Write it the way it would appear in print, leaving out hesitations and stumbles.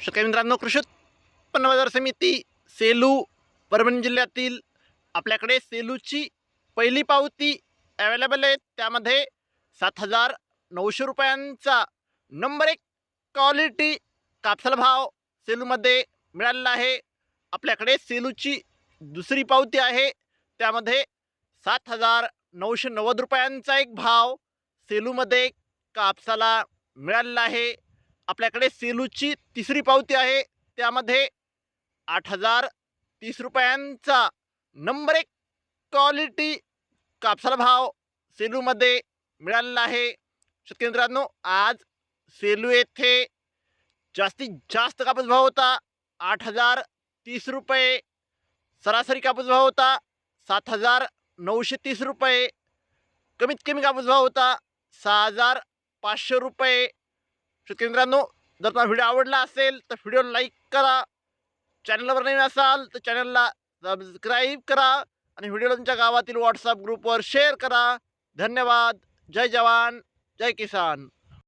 शेतकरी मित्रांनो, कृषी उत्पन्न बाजार समिती सेलू परभणी जिल्ह्यातील आपल्याकडे सेलूची पहिली पावती अवेलेबल आहे. त्यामध्ये 7,900 रुपयांचा नंबर 1 क्वालिटी कापसाला भाव सेलूमध्ये मिळालेला आहे. आपल्याकडे सेलूची दुसरी पावती आहे, त्यामध्ये 7,990 रुपयांचा एक भाव सेलूमध्ये कापसाला मिळालेला आहे. आपल्याकडे सेलूची तिसरी पावती आहे, त्यामध्ये 8,030 रुपयांचा नंबर 1 क्वालिटी कापसाला भाव सेलूमध्ये मिळालेला आहे. शेतकरी मित्रांनो, आज सेलू येथे जास्तीत जास्त कापूस भाव होता 8,030 रुपये. सरासरी कापूस भाव होता 7,930 रुपये. कमीत कमी कापूस भाव होता 6,500 रुपये. शेतकरी मित्रांनो, जर तुम्हाला व्हिडिओ आवडला असेल तर व्हिडिओ लाईक करा. चॅनलवर नवीन असाल तर चॅनलला सबस्क्राईब करा आणि व्हिडिओला तुमच्या गावातील व्हॉट्सअप ग्रुपवर शेअर करा. धन्यवाद. जय जवान, जय किसान.